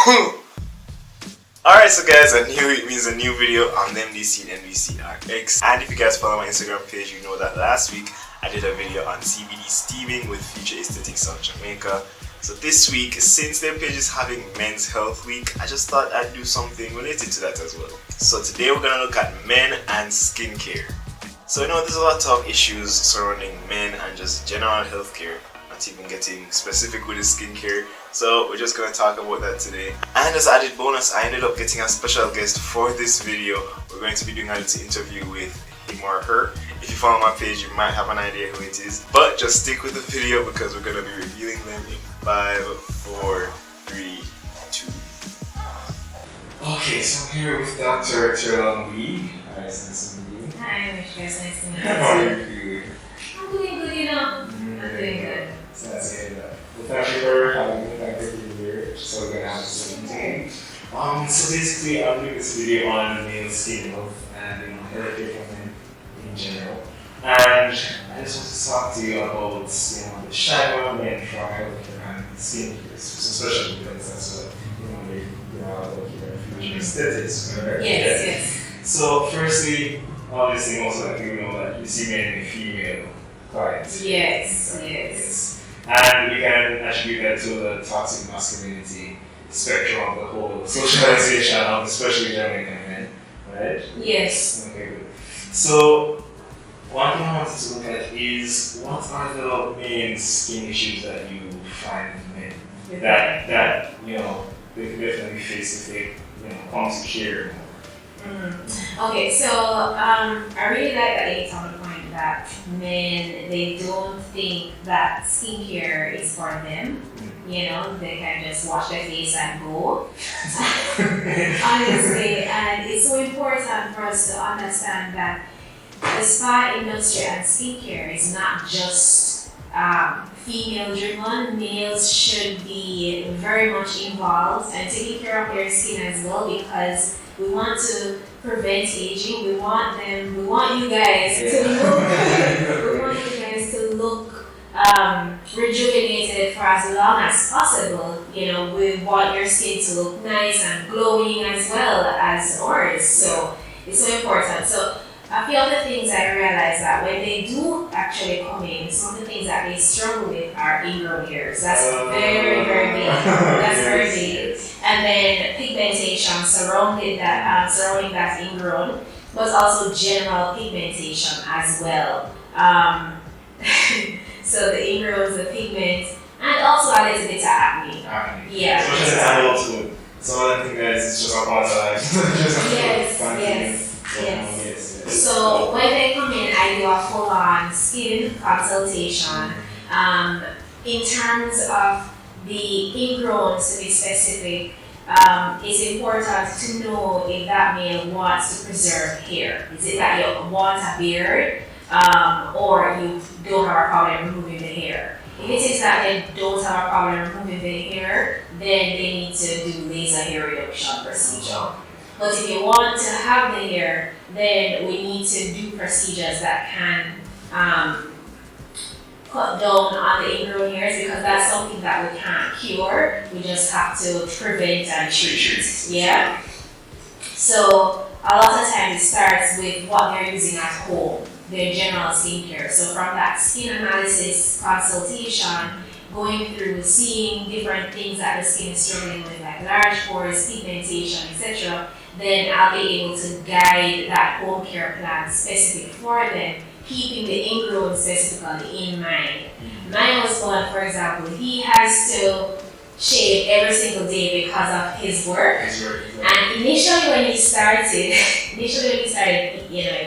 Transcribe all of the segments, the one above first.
Alright, so guys, a new week means a new video on the MDC and MDC-RX. And if you guys follow my Instagram page, you know that last week I did a video on CBD steaming with Future Aesthetics of Jamaica. So this week, since their page is having Men's Health Week, I just thought I'd do something related to that as well. So today we're gonna look at men and skincare. So there's a lot of issues surrounding men and just general healthcare, not even getting specific with the skincare. So we're just gonna talk about that today. And as added bonus, I ended up getting a special guest for this video. We're going to be doing a little interview with him or her. If you follow my page, you might have an idea who it is. But just stick with the video because we're gonna be revealing them in 5, 4, 3, 2. Okay, so I'm here with Dr. Terrelonge-Lee. Hi, nice to meet you. Hi, Michelle. Nice to meet you. How are you? I'm doing good, I'm doing good. So that's good. Well, thank you for having me. Thank you for being here. So we're gonna have this meeting. So basically, I'm doing this video on male skin health and healthcare for men in general. And I just want to talk to you about the shine on men for healthcare and skincare, especially because that's what they are looking at future aesthetics, right? Yes. So firstly, obviously, also like you know that you see men and female clients. Yes. And we can attribute that to the toxic masculinity spectrum of the whole socialization of especially Jamaican men, right? Yes. Okay, good. So one thing I wanted to look at is what are the main skin issues that you find in men that they can definitely face if they come to care more. Okay, so I really like that you on the point that men, they don't think that skincare is for them. They can just wash their face and go. Honestly, and it's so important for us to understand that the spa industry and skincare is not just female driven. Males should be very much involved and taking care of their skin as well, because we want to prevent aging. We want you guys to look rejuvenated for as long as possible. We want your skin to look nice and glowing as well as ours. So it's so important. So a few of the things I realized that when they do actually come in, some of the things that they struggle with are ingrown hairs. That's very, very big. That's very big. And then pigmentation surrounding that ingrown, but also general pigmentation as well. So the ingrowns, the pigment, and also a little bit of acne. Yeah. So just adult too. So I think that it's just a part of life. Yes. So when they come in, I do a full-on skin consultation. In terms of the ingrowns, to be specific, it's important to know if that male wants to preserve hair. Is it that you want a beard, or you don't have a problem removing the hair? If it is that they don't have a problem removing the hair, then they need to do laser hair reduction procedure. But if you want to have the hair, then we need to do procedures that can cut down on the ingrown hairs, because that's something that we can't cure. We just have to prevent and treat. Yeah. So a lot of times it starts with what they're using at home, their general skincare. So from that skin analysis consultation, going through seeing different things that the skin is struggling with, like large pores, pigmentation, etc., then I'll be able to guide that home care plan specific for them, keeping the ingrown specifically in mind. My husband, for example, he has to shave every single day because of his work. And initially when he started, it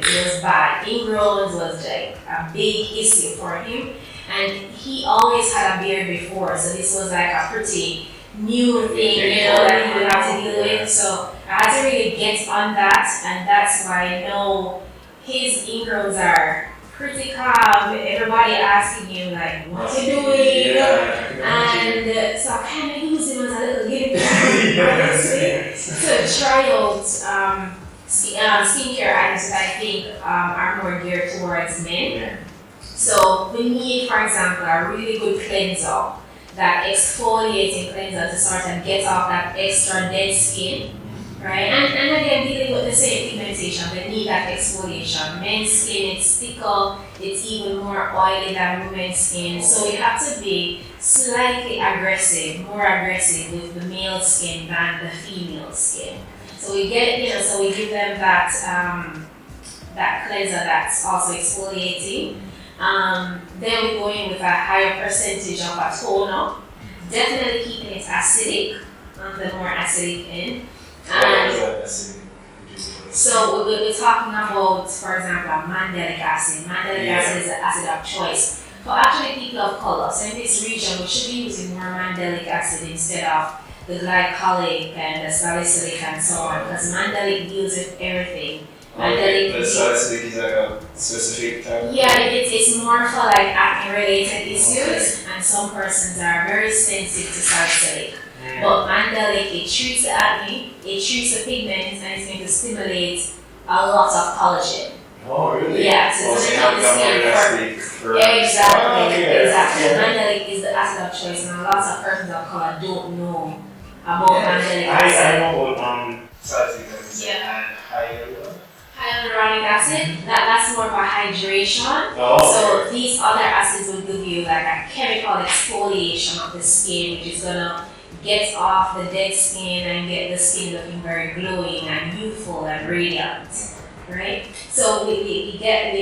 was bad. Ingrowns was like a big issue for him. And he always had a beard before, so this was like a pretty new thing, that he would have to deal with. So I had to really get on that, and that's why I know his ingrowns are pretty calm. Everybody asking him like, what you doing? And so I kind of use him as a little guinea pig, honestly, to try out skincare items that I think are more geared towards men. So we need, for example, a really good cleanser that exfoliating cleanser to sort of get off that extra dead skin, right? And again, dealing with the same pigmentation, they need that exfoliation. Men's skin, it's thicker, it's even more oily than women's skin, so you have to be slightly aggressive, more aggressive with the male skin than the female skin. So we get, so we give them that that cleanser that's also exfoliating. Then we go in with a higher percentage of a toner, definitely keeping it acidic, the more acidic end. So we're talking about, for example, mandelic acid. Mandelic acid is the acid of choice for actually people of color. So in this region, we should be using more mandelic acid instead of the glycolic and the salicylic and so on, because mandelic deals with everything. The salicylic is like a specific type? Yeah, it's more for like acne related issues, and some persons are very sensitive to salicylic. But mandelic, it treats the acne, it treats the pigments, and it's going to stimulate a lot of collagen. Oh, really? Yeah, so it's going to help the skin. Exactly. Yeah. Mandelic is the acid of choice, and a lot of persons of color don't know about mandelic acid. I know about salicylic acid and hyaluronic acid, that's more of a hydration. So these other acids will give you like a chemical exfoliation of the skin, which is gonna get off the dead skin and get the skin looking very glowing and youthful and radiant, right? So we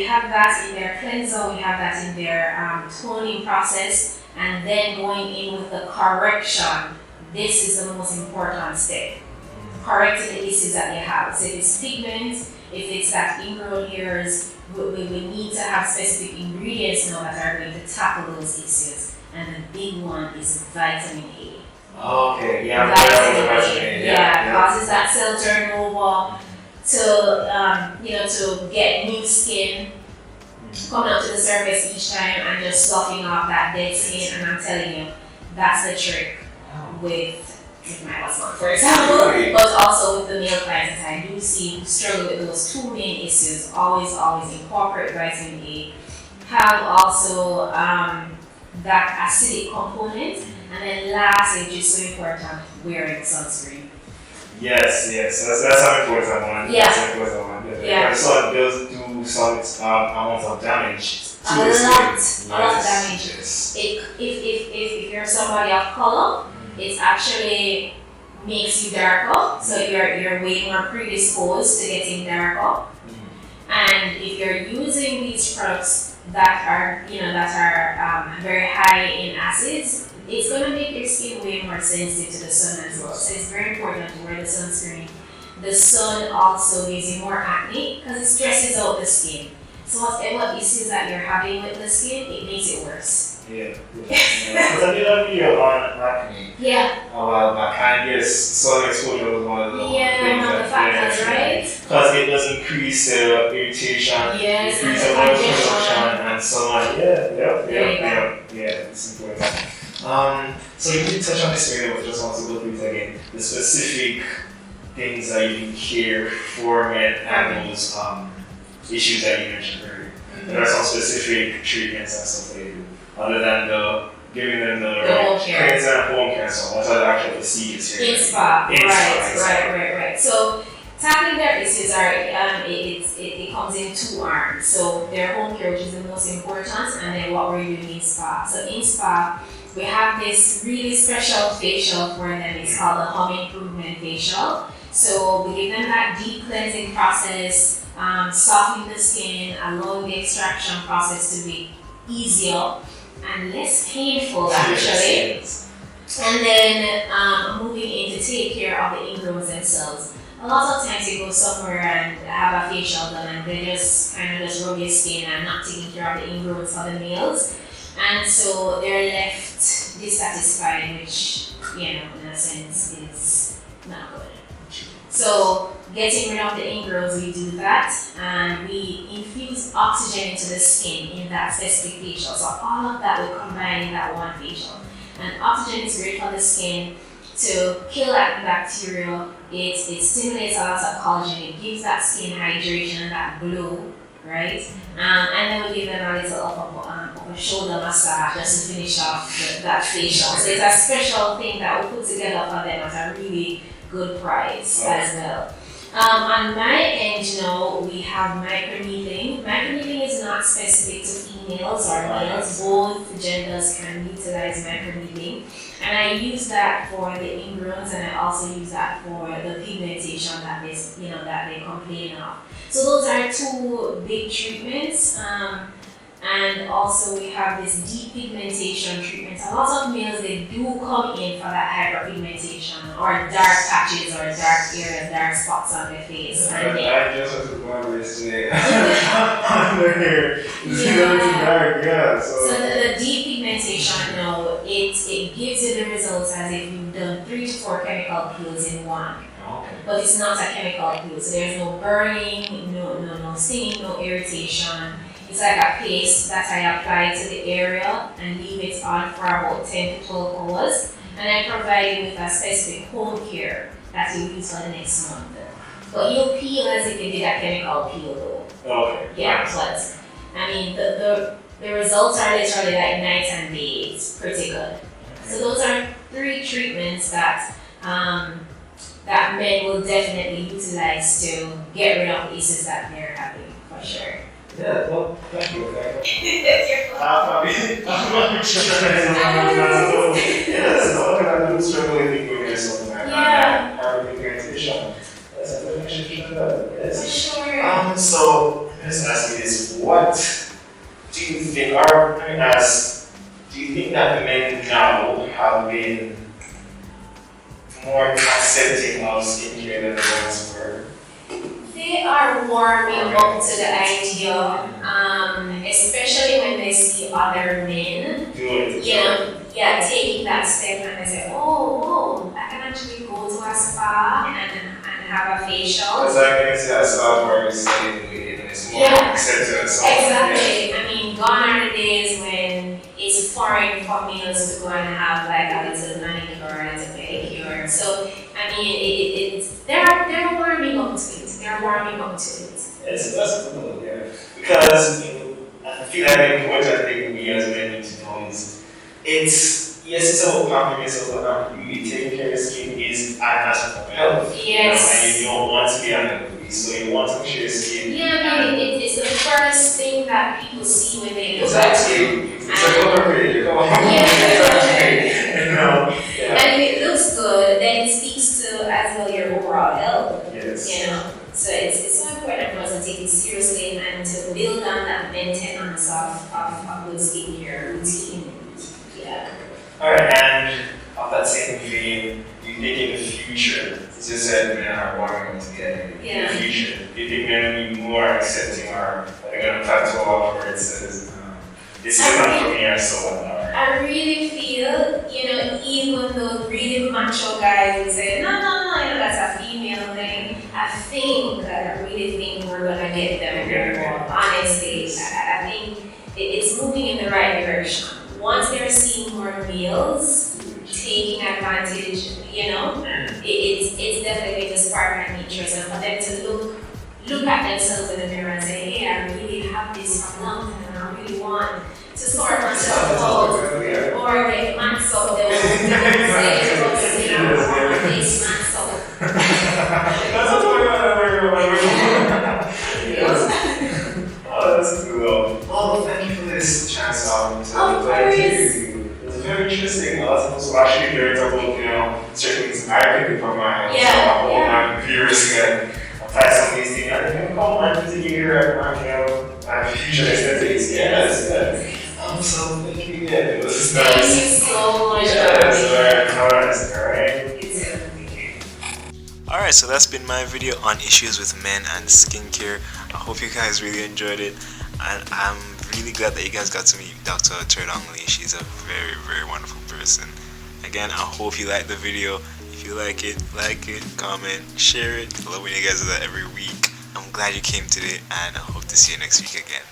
have that in their cleanser, we have that in their toning process, and then going in with the correction. This is the most important step. Correcting the issues that they have. So if it's pigments, if it's that ingrown hairs, we need to have specific ingredients now that are going to tackle those issues. And the big one is vitamin A. Okay, Vitamin A, causes that cell turnover to get new skin coming up to the surface each time and just sloughing off that dead skin. And I'm telling you, that's the trick with my husband, for example, but also with the male clients that I do see who struggle with those two main issues. Always incorporate vitamin A. Have also that acidic component, and then lastly, which is so important, wearing sunscreen. Yes, that's how important one. Yeah. That's how important one. Yeah. The sun does do some amount of damage. A lot of damage. Yes. If you're somebody of color, it actually makes you darker, so you're way more predisposed to getting darker. And if you're using these products that are very high in acids, it's going to make your skin way more sensitive to the sun as well. So it's very important to wear the sunscreen. The sun also gives you more acne because it stresses out the skin. So whatever issues that you're having with the skin, it makes it worse. Yeah. Because I did a video on acne. Yeah. A while back, and yes, sun exposure was one of the things one of the factors, right? Because it does increase irritation, yes, increase the oil production, and so on. Yeah, it's important. So you did touch on this area, but just want to go through it again. The specific things that you can hear for men and those issues that you mentioned earlier. There are some specific treatments and stuff they do. Other than giving them the home care. Home care, so what are the actual procedures here? In spa, right. So tackling their issues it comes in two arms. So their home care, which is the most important, and then what we're doing in spa. So in spa, we have this really special facial for them. It's called the Home Improvement Facial. So we give them that deep cleansing process, softening the skin, allowing the extraction process to be easier and less painful actually. And then moving in to take care of the ingrowns themselves. A lot of times you go somewhere and have a facial done and they just kind of just rub your skin and not taking care of the ingrowns for the males. And so they're left dissatisfied, which, in a sense, is not good. So getting rid of the ingrowns, we do that, and we infuse oxygen into the skin in that specific facial. So all of that will combine in that one facial. And oxygen is great for the skin to kill that bacteria. It stimulates a lot of collagen. It gives that skin hydration and that glow, right? And then we give them a little a shoulder massage just to finish off that facial. So it's a special thing that we put together for them at a really good price as well. On my end, we have microneedling. Microneedling is not specific to females or males. Both genders can utilize microneedling. And I use that for the ingrowns, and I also use that for the pigmentation that they complain of. So those are two big treatments. And also we have this deep pigmentation treatment. A lot of males, they do come in for that hyperpigmentation or dark patches or dark areas, dark spots on their face. I just was born yesterday. Under here. It's really dark, yeah. So the deep pigmentation, it gives you the results as if you've done 3 to 4 chemical peels in one. okay. But it's not a chemical peel, so there's no burning, no stinging, no irritation. It's like a paste that I apply to the area and leave it on for about 10 to 12 hours. And I provide you with a specific home care that you use for the next month. But you'll peel as if you did a chemical peel though. Okay. Yeah, but I mean the results are literally like night and day. It's pretty good. So those are 3 treatments that that men will definitely utilize to get rid of issues that they're having for sure. Yeah, well, thank you. Yes, I'm struggling with myself. Yeah. Yes. Sure. So let's ask you this: what do you think do you think that the men now have been more accepting of skincare than the ones were? They are warming up to the idea, especially when they see other men, taking that step and they say, oh, I can actually go to a spa and have a facial. Because I can see a spa where it's it's more accepted as well. Exactly. I mean, gone are the days when it's foreign for males to go and have like a little manicure or a little pedicure. So, I mean, they're warming up to it. They're warming up to it. Yes, that's cool, yeah. Because I feel like the important thing we as men need to know is it's about compliments of what you taking care of your skin is an aspect of health. Yes. And you don't want to be unhealthy, so you want to make sure your skin. Yeah, I mean, it's the first thing that people see when they look exactly. It's a color page. And if it looks good, then it speaks to as well your overall health. Yes. So it's so important for us to take it seriously and to build on that maintenance of good skincare routine. Yeah. Alright, and of that same vein, do you think in the future, as you said, men are warming up together. In the future, do you think men will be more accepting or they're going to plateau off where it says, this is not for me or so on? I really feel, even though really macho guys would say, no, that's a female thing, I really think we're going to get them more. Honestly, I think it's moving in the right direction. Once they're seeing more males taking advantage, it's definitely just part of nature. So for them to look at themselves in the mirror and say, hey, I really have this lump and I really want to sort myself out, or they max up their face max up. Oh, that's cool. Oh, thank you for this chance to interview. It's very interesting. I was supposed to actually hear it about, certain things I picked from my my viewers can apply some of these things. I think I'm going to hear my future aesthetics. Yes. So thank you again. This is nice. Thank you so much. Alright, so that's been my video on issues with men and skincare. I hope you guys really enjoyed it, and I'm really glad that you guys got to meet Dr. Terrelonge-Lee. She's a very, very wonderful person. Again, I hope you liked the video. If you like it, comment, share it. I love when you guys do that every week. I'm glad you came today, and I hope to see you next week again.